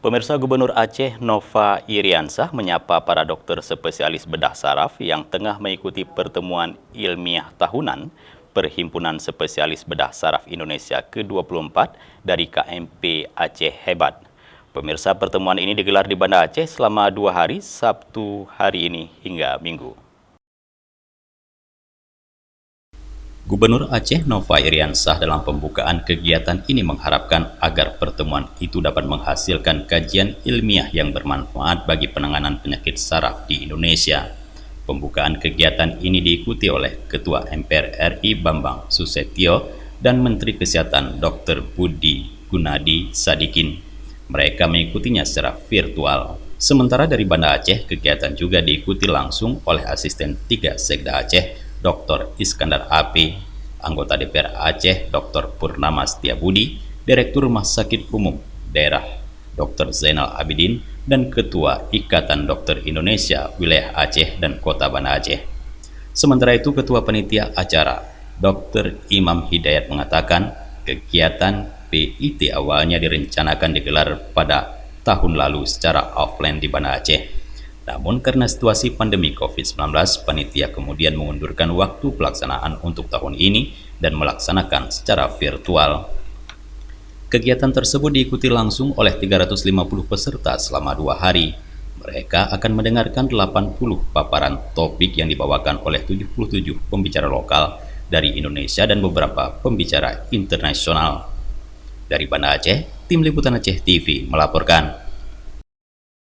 Pemirsa, Gubernur Aceh Nova Iriansah menyapa para dokter spesialis bedah saraf yang tengah mengikuti pertemuan ilmiah tahunan Perhimpunan Spesialis Bedah Saraf Indonesia ke-24 dari KMP Aceh Hebat. Pemirsa, pertemuan ini digelar di Banda Aceh selama 2 hari, Sabtu hari ini hingga Minggu. Gubernur Aceh Nova Iriansah dalam pembukaan kegiatan ini mengharapkan agar pertemuan itu dapat menghasilkan kajian ilmiah yang bermanfaat bagi penanganan penyakit saraf di Indonesia. Pembukaan kegiatan ini diikuti oleh Ketua MPR RI Bambang Susetio dan Menteri Kesehatan Dr. Budi Gunadi Sadikin. Mereka mengikutinya secara virtual. Sementara dari Banda Aceh, kegiatan juga diikuti langsung oleh Asisten 3 Sekda Aceh, Dr. Iskandar AP, anggota DPR Aceh Dr. Purnama Setiabudi, Direktur Rumah Sakit Umum Daerah Dr. Zainal Abidin, dan Ketua Ikatan Dokter Indonesia Wilayah Aceh dan Kota Banda Aceh. Sementara itu, Ketua Panitia Acara Dr. Imam Hidayat mengatakan kegiatan PIT awalnya direncanakan digelar pada tahun lalu secara offline di Banda Aceh. Namun karena situasi pandemi COVID-19, panitia kemudian mengundurkan waktu pelaksanaan untuk tahun ini dan melaksanakan secara virtual. Kegiatan tersebut diikuti langsung oleh 350 peserta selama 2 hari. Mereka akan mendengarkan 80 paparan topik yang dibawakan oleh 77 pembicara lokal dari Indonesia dan beberapa pembicara internasional. Dari Banda Aceh, Tim Liputan Aceh TV melaporkan.